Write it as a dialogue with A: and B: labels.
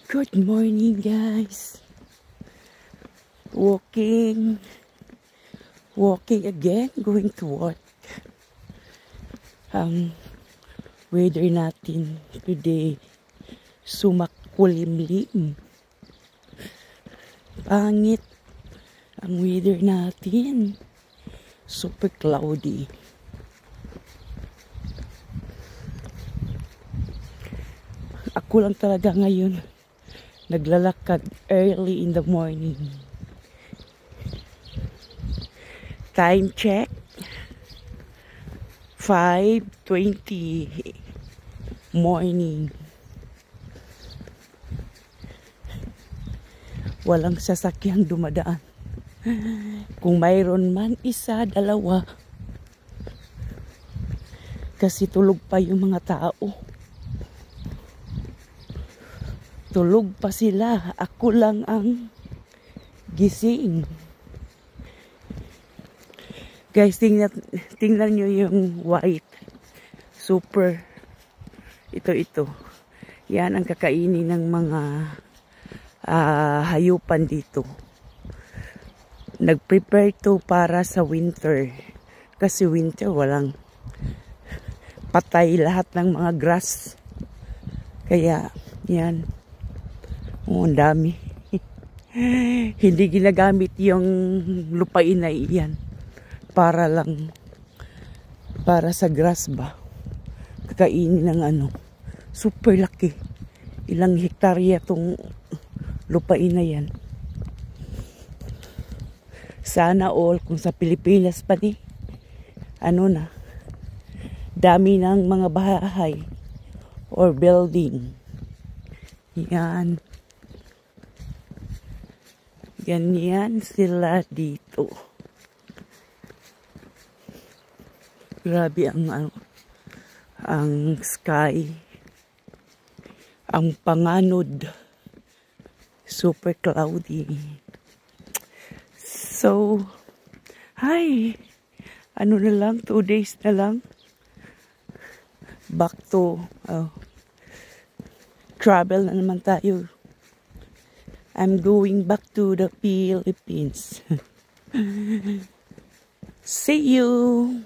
A: Good morning, guys. Walking again, going to work. Ang weather natin today, sumakulimlim. Pangit ang weather natin. Super cloudy. Ako lang talaga ngayon naglalakad early in the morning. Time check 5:20 morning. Walang sasakyang dumadaan. Kung mayroon man isa, dalawa. Kasi tulog pa yung mga tao. Tulog pa sila. Ako lang ang gising. Guys, tingnan nyo yung white. Super. Ito. Yan ang kakainin ng mga hayupan dito. Nag-prepare to para sa winter. Kasi winter walang patay lahat ng mga grass. Kaya, yan. Oh, ang dami. Hindi ginagamit yung lupain na iyan. Para sa grass ba. Kakainin ng super laki. Ilang hektarya tong lupain na yan. Sana all kung sa Pilipinas pa di. Dami ng mga bahay or building. Yan. Ganyan sila dito. Grabe ang sky. Ang panganod. Super cloudy. So, hi. Na lang, 2 days na lang. Back to travel na naman tayo. I'm going back to the Philippines. See you!